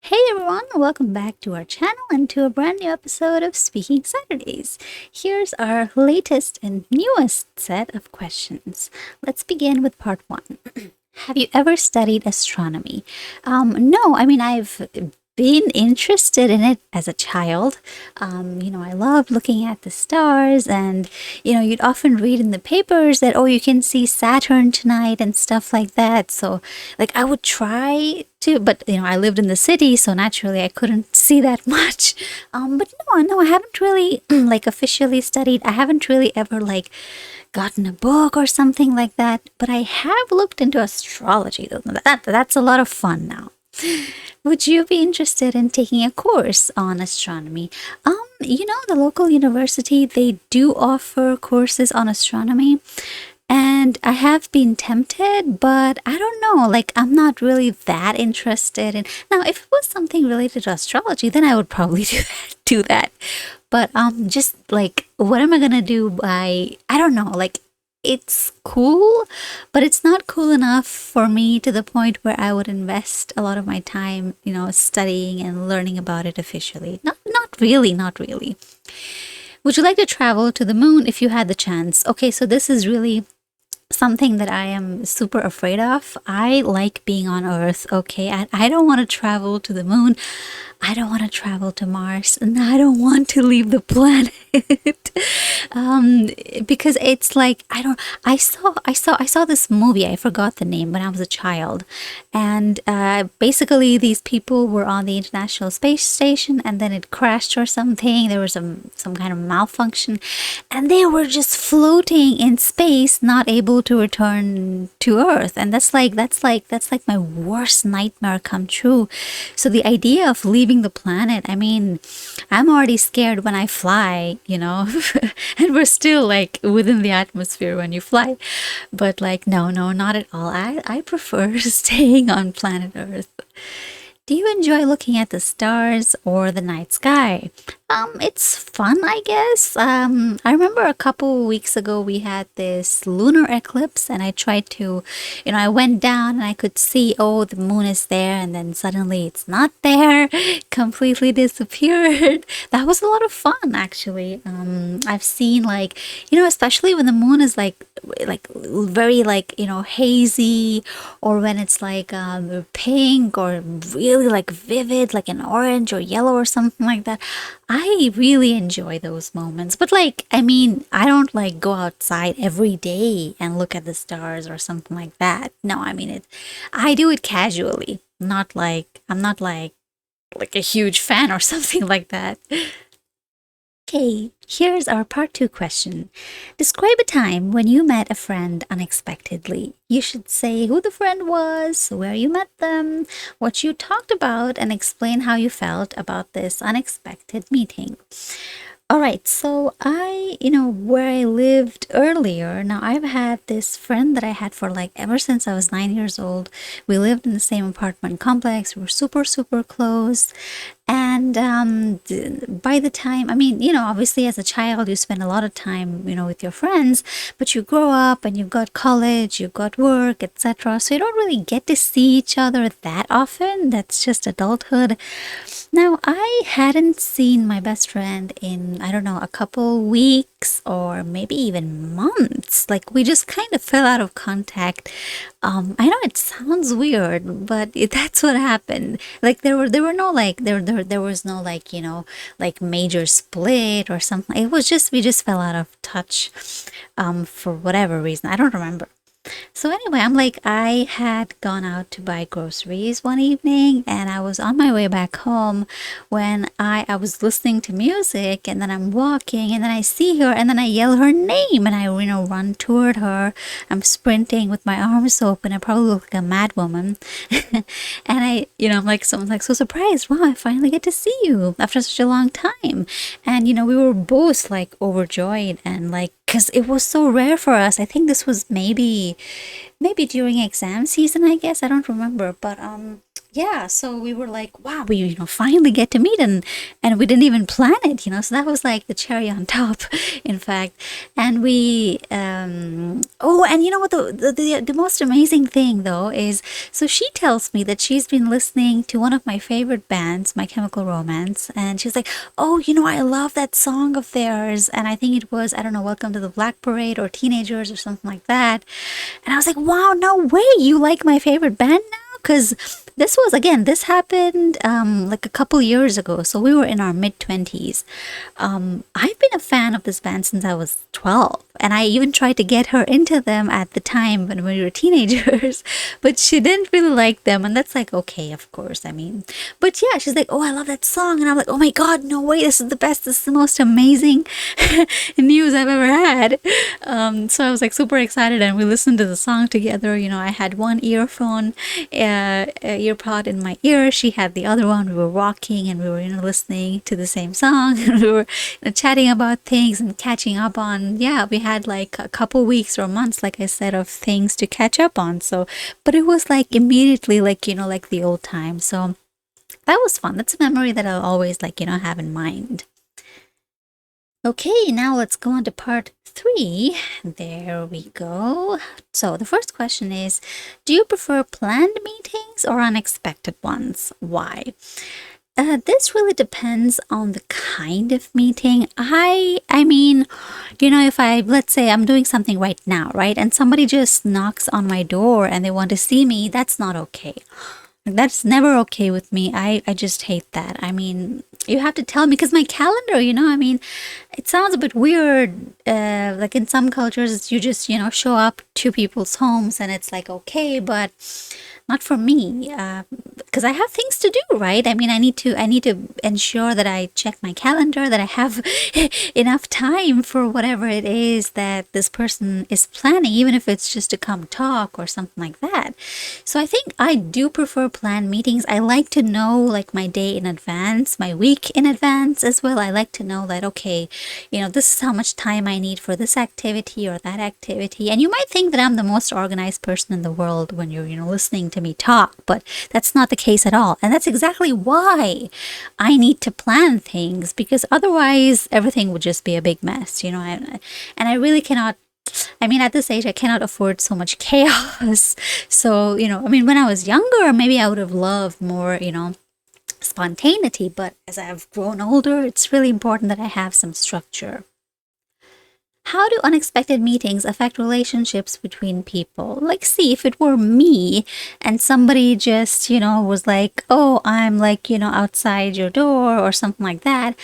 Hey everyone, welcome back to our channel and to a brand new episode of Speaking Saturdays. Here's our latest and newest set of questions. Let's begin with part one. Have you ever studied astronomy? No, I've been interested in it as a child. I love looking at the stars, and you'd often read in the papers that, oh, you can see Saturn tonight and stuff like that. So, like, I would try to, but I lived in the city, so naturally I couldn't see that much. But no, I haven't really like officially studied. I haven't really ever like gotten a book or something like that, but I have looked into astrology though. That's a lot of fun now. Would you be interested in taking a course on astronomy? The local university, they do offer courses on astronomy, and I have been tempted, but I don't know, like I'm not really that interested in. Now, if it was something related to astrology, then I would probably do that. But just like what am I gonna do I don't know, like it's cool, but it's not cool enough for me to the point where I would invest a lot of my time, studying and learning about it officially. Not really, not really. Would you like to travel to the moon if you had the chance? Okay, so this is really something that I am super afraid of. I like being on Earth, okay? I don't want to travel to the moon. I don't want to travel to Mars, and I don't want to leave the planet. um, because it's like I saw this movie. I forgot the name when I was a child, and basically these people were on the International Space Station, and then it crashed or something. There was some kind of malfunction, and they were just floating in space, not able to return to Earth. And that's like my worst nightmare come true. So the idea of leaving the planet, I'm already scared when I fly, and we're still like within the atmosphere when you fly. But like, no, not at all. I prefer staying on planet Earth. Do you enjoy looking at the stars or the night sky? It's fun, I guess. I remember a couple weeks ago we had this lunar eclipse, and I tried to, I went down and I could see, oh, the moon is there, and then suddenly it's not there, completely disappeared. That was a lot of fun, actually. I've seen like, especially when the moon is like very like hazy, or when it's like pink or really like vivid, like an orange or yellow or something like that. I really enjoy those moments. But like, I don't like go outside every day and look at the stars or something like that. No, I do it casually. Not like I'm not like a huge fan or something like that. Okay, here's our part two question. Describe a time when you met a friend unexpectedly. You should say who the friend was, where you met them, what you talked about, and explain how you felt about this unexpected meeting. All right, so where I lived earlier, now I've had this friend that I had for like ever since I was 9 years old. We lived in the same apartment complex. We were super, super close. And by the time, obviously as a child, you spend a lot of time, with your friends, but you grow up and you've got college, you've got work, etc. So you don't really get to see each other that often. That's just adulthood. Now, I hadn't seen my best friend in, I don't know, a couple weeks or maybe even months. Like, we just kind of fell out of contact. I know it sounds weird, but that's what happened. Like, there were no, like, there was no, like, like major split or something. It was just, we just fell out of touch, for whatever reason. I don't remember. So anyway, I had gone out to buy groceries one evening, and I was on my way back home when I was listening to music, and then I'm walking, and then I see her, and then I yell her name, and I run toward her. I'm sprinting with my arms open. I probably look like a mad woman. And I'm like, someone's like, so surprised. Wow, I finally get to see you after such a long time. And we were both like overjoyed, and like, because it was so rare for us. I think this was maybe during exam season, I guess. I don't remember, but yeah, so we were like, wow, we finally get to meet, and we didn't even plan it, so that was like the cherry on top, in fact. And we oh, and you know what, the most amazing thing though is, so she tells me that she's been listening to one of my favorite bands, My Chemical Romance, and she's like, oh, I love that song of theirs, and I think it was, I don't know, Welcome to the Black Parade or Teenagers or something like that. And I was like, wow, no way, you like my favorite band now? Because this happened like a couple years ago. So we were in our mid 20s. I've been a fan of this band since I was 12. And I even tried to get her into them at the time when we were teenagers. But she didn't really like them. And that's like, okay, of course. I mean, but yeah, she's like, oh, I love that song. And I'm like, oh my God, no way. This is the best. This is the most amazing news I've ever had. So I was like super excited. And we listened to the song together. I had one earpod in my ear. She had the other one. We were walking and we were listening to the same song. And we were chatting about things and catching up on. Yeah, we had like a couple weeks or months, like I said, of things to catch up on. So, but it was like immediately like like the old time. So that was fun. That's a memory that I'll always like have in mind. Okay, now let's go on to part 3. There we go. So the first question is, do you prefer planned meetings or unexpected ones? Why? This really depends on the kind of meeting. I mean, if let's say I'm doing something right now, right? And somebody just knocks on my door and they want to see me, that's not okay. That's never okay with me. I just hate that. I mean, you have to tell me, because my calendar, I mean, it sounds a bit weird. Like in some cultures, you just, show up to people's homes and it's like, okay, but not for me. Because I have things to do, right? I mean, I need to ensure that I check my calendar, that I have enough time for whatever it is that this person is planning, even if it's just to come talk or something like that. So I think I do prefer planned meetings. I like to know like my day in advance, my week in advance as well. I like to know that, okay, this is how much time I need for this activity or that activity. And you might think that I'm the most organized person in the world when you're, listening to me talk, but that's not the case at all. And that's exactly why I need to plan things, because otherwise everything would just be a big mess, and I really cannot. I mean, at this age, I cannot afford so much chaos. So, I mean, when I was younger, maybe I would have loved more, spontaneity. But as I've grown older, it's really important that I have some structure. How do unexpected meetings affect relationships between people? Like, see, if it were me and somebody just, was like, oh, I'm like, outside your door or something like that,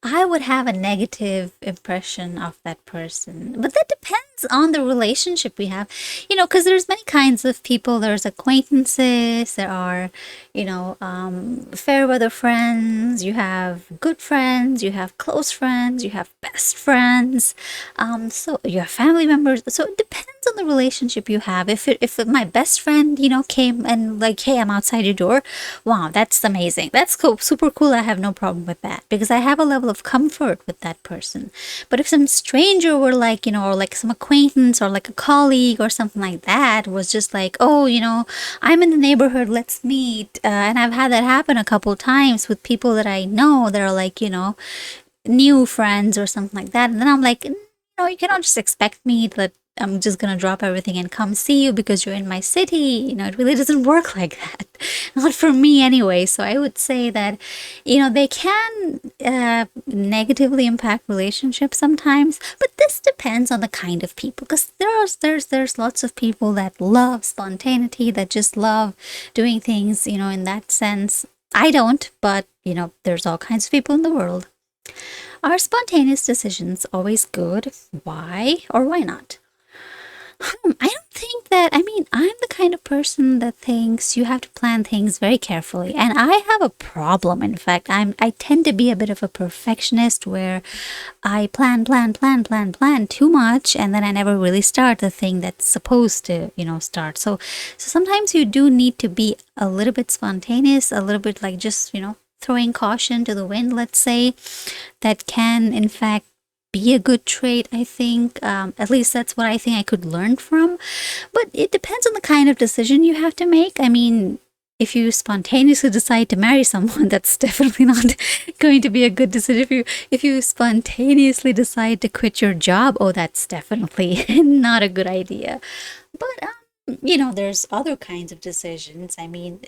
I would have a negative impression of that person. But that depends on the relationship we have, because there's many kinds of people. There's acquaintances, there are, fair weather friends, you have good friends, you have close friends, you have best friends, so you have family members. So it depends on the relationship you have. If my best friend, came and like, hey, I'm outside your door, wow, that's amazing. That's cool, super cool. I have no problem with that because I have a level of comfort with that person. But if some stranger were like, or like some acquaintance or like a colleague or something like that was just like, oh, I'm in the neighborhood, let's meet. And I've had that happen a couple times with people that I know that are like, new friends or something like that. And then I'm like, you cannot just expect me that I'm just gonna drop everything and come see you because you're in my city. It really doesn't work like that. Not for me anyway. So I would say that, they can negatively impact relationships sometimes, but this depends on the kind of people. Because there's lots of people that love spontaneity, that just love doing things, in that sense. I don't, but there's all kinds of people in the world. Are spontaneous decisions always good? Why or why not? I don't think that, I mean, I'm the kind of person that thinks you have to plan things very carefully. And I have a problem. In fact, I tend to be a bit of a perfectionist where I plan too much, and then I never really start the thing that's supposed to, start. So sometimes you do need to be a little bit spontaneous, a little bit like just, throwing caution to the wind, let's say. That can, in fact, be a good trait, I think. At least that's what I think I could learn from. But it depends on the kind of decision you have to make. I mean, if you spontaneously decide to marry someone, that's definitely not going to be a good decision. If you spontaneously decide to quit your job, oh, that's definitely not a good idea. But there's other kinds of decisions. I mean,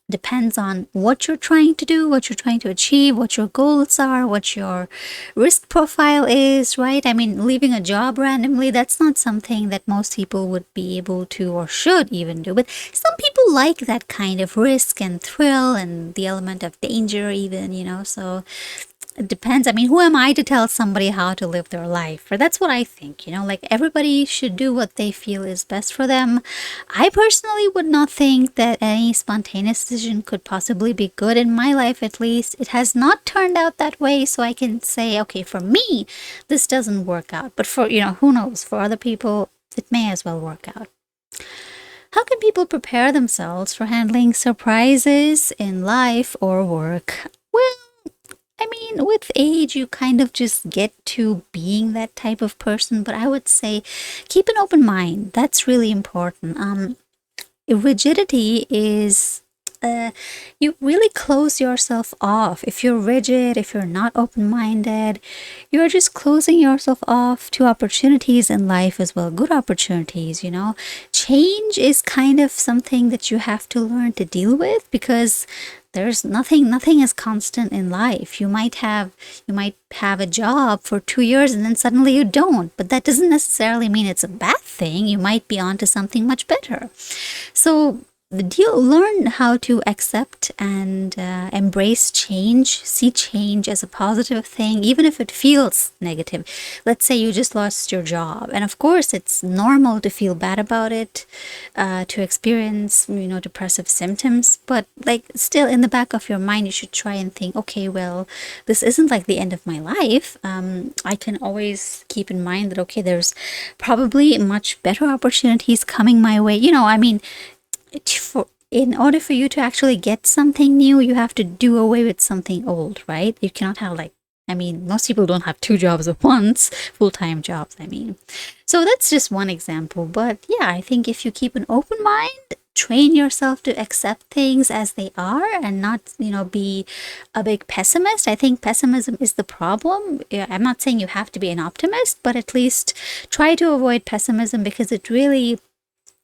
depends on what you're trying to do, what you're trying to achieve, what your goals are, what your risk profile is, right? I mean, leaving a job randomly, that's not something that most people would be able to or should even do. But some people like that kind of risk and thrill and the element of danger, even, so it depends. I mean, who am I to tell somebody how to live their life? Or that's what I think, like everybody should do what they feel is best for them. I personally would not think that any spontaneous decision could possibly be good in my life, at least. It has not turned out that way, so I can say, okay, for me, this doesn't work out. But for, who knows, for other people, it may as well work out. How can people prepare themselves for handling surprises in life or work? Well, I mean, with age, you kind of just get to being that type of person, but I would say keep an open mind. That's really important. Rigidity is you really close yourself off. If you're rigid, if you're not open-minded, you're just closing yourself off to opportunities in life as well, good opportunities. Change is kind of something that you have to learn to deal with, because there's nothing is constant in life. You might have a job for 2 years and then suddenly you don't, but that doesn't necessarily mean it's a bad thing. You might be onto something much better. So learn how to accept and embrace change, see change as a positive thing, even if it feels negative. Let's say you just lost your job, and of course it's normal to feel bad about it, to experience depressive symptoms, but like still in the back of your mind you should try and think, okay, well, this isn't like the end of my life. I can always keep in mind that, okay, there's probably much better opportunities coming my way. I mean, in order for you to actually get something new, you have to do away with something old, right? You cannot have most people don't have 2 jobs at once, full-time jobs, I mean. So that's just one example. But yeah, I think if you keep an open mind, train yourself to accept things as they are and not, be a big pessimist. I think pessimism is the problem. I'm not saying you have to be an optimist, but at least try to avoid pessimism, because it really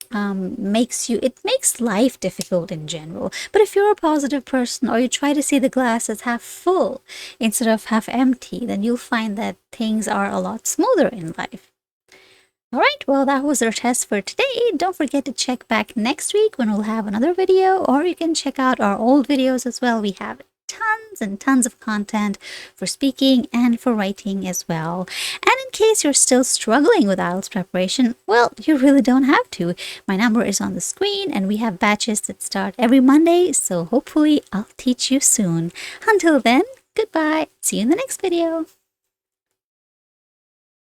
makes life difficult in general. But if you're a positive person, or you try to see the glass as half full instead of half empty, then you'll find that things are a lot smoother in life. All right, well, that was our test for today. Don't forget to check back next week when we'll have another video, or you can check out our old videos as well. We have tons and tons of content for speaking and for writing as well. And in case you're still struggling with IELTS preparation, well, you really don't have to. My number is on the screen, and we have batches that start every Monday, so hopefully I'll teach you soon. Until then, goodbye. See you in the next video.